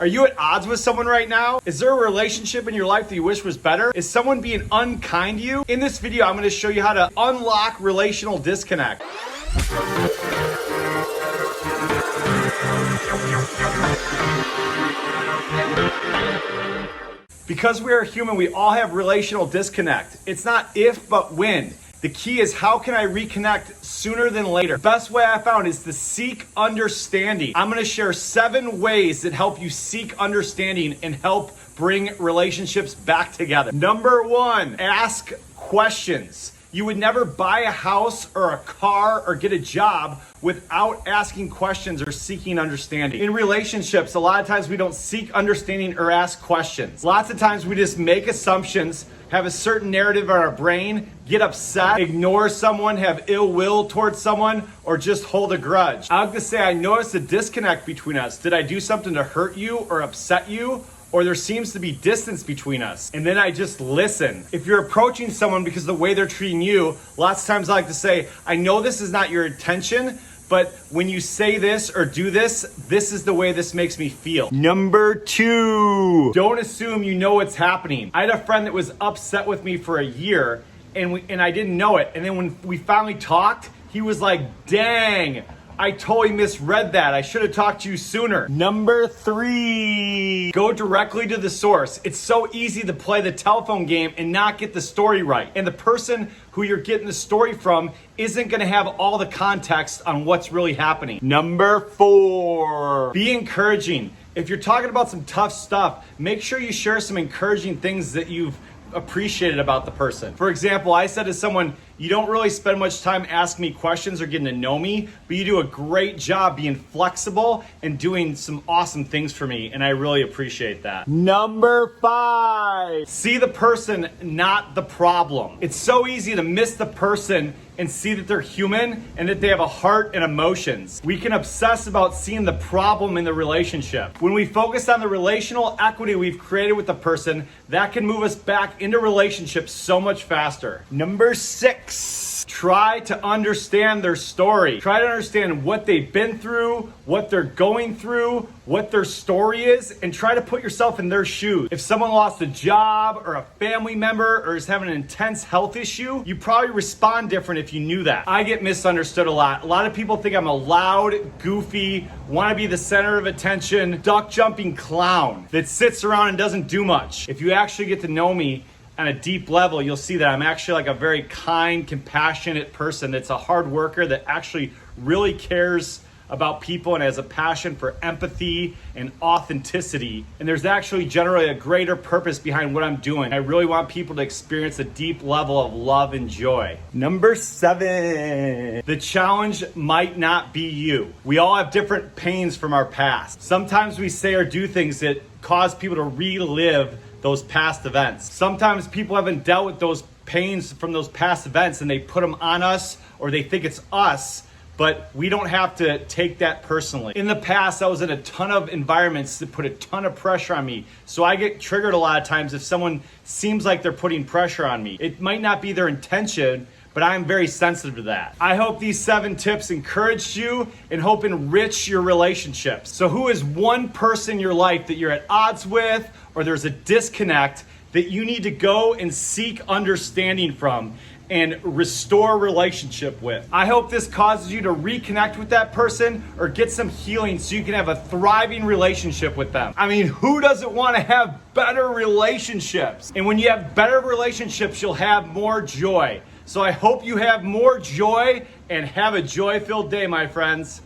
Are you at odds with someone right now? Is there a relationship in your life that you wish was better? Is someone being unkind to you? In this video, I'm going to show you how to unlock relational disconnect. Because we are human, we all have relational disconnect. It's not if, but when. The key is, how can I reconnect sooner than later? The best way I found is to seek understanding. I'm gonna share 7 ways that help you seek understanding and help bring relationships back together. Number 1, ask questions. You would never buy a house or a car or get a job without asking questions or seeking understanding. In relationships, a lot of times we don't seek understanding or ask questions. Lots of times we just make assumptions, have a certain narrative in our brain, get upset, ignore someone, have ill will towards someone, or just hold a grudge. I like to say, I noticed a disconnect between us. Did I do something to hurt you or upset you? Or there seems to be distance between us. And then I just listen. If you're approaching someone because of the way they're treating you, lots of times I like to say, I know this is not your intention, but when you say this or do this, this is the way this makes me feel. Number 2, don't assume you know what's happening. I had a friend that was upset with me for a year and I didn't know it. And then when we finally talked, he was like, dang, I totally misread that. I should have talked to you sooner. Number 3, go directly to the source. It's so easy to play the telephone game and not get the story right. And the person who you're getting the story from isn't gonna have all the context on what's really happening. Number 4, be encouraging. If you're talking about some tough stuff, make sure you share some encouraging things that you've appreciated about the person. For example, I said to someone, you don't really spend much time asking me questions or getting to know me, but you do a great job being flexible and doing some awesome things for me, and I really appreciate that. Number 5, see the person, not the problem. It's so easy to miss the person and see that they're human and that they have a heart and emotions. We can obsess about seeing the problem in the relationship. When we focus on the relational equity we've created with the person, that can move us back into relationships so much faster. Number 6, try to understand their story. Try to understand what they've been through, what they're going through, what their story is, and try to put yourself in their shoes. If someone lost a job or a family member or is having an intense health issue, you probably respond different if you knew that. I get misunderstood a lot. A lot of people think I'm a loud, goofy, want to be the center of attention, duck jumping clown that sits around and doesn't do much. If you actually get to know me on a deep level, you'll see that I'm actually like a very kind, compassionate person that's a hard worker that actually really cares about people and has a passion for empathy and authenticity. And there's actually generally a greater purpose behind what I'm doing. I really want people to experience a deep level of love and joy. Number 7, the challenge might not be you. We all have different pains from our past. Sometimes we say or do things that cause people to relive those past events. Sometimes people haven't dealt with those pains from those past events and they put them on us, or they think it's us, but we don't have to take that personally. In the past, I was in a ton of environments that put a ton of pressure on me. So I get triggered a lot of times if someone seems like they're putting pressure on me. It might not be their intention, but I'm very sensitive to that. I hope these 7 tips encouraged you and hope enrich your relationships. So who is one person in your life that you're at odds with, or there's a disconnect that you need to go and seek understanding from and restore relationship with? I hope this causes you to reconnect with that person or get some healing so you can have a thriving relationship with them. I mean, who doesn't want to have better relationships? And when you have better relationships, you'll have more joy. So I hope you have more joy and have a joy-filled day, my friends.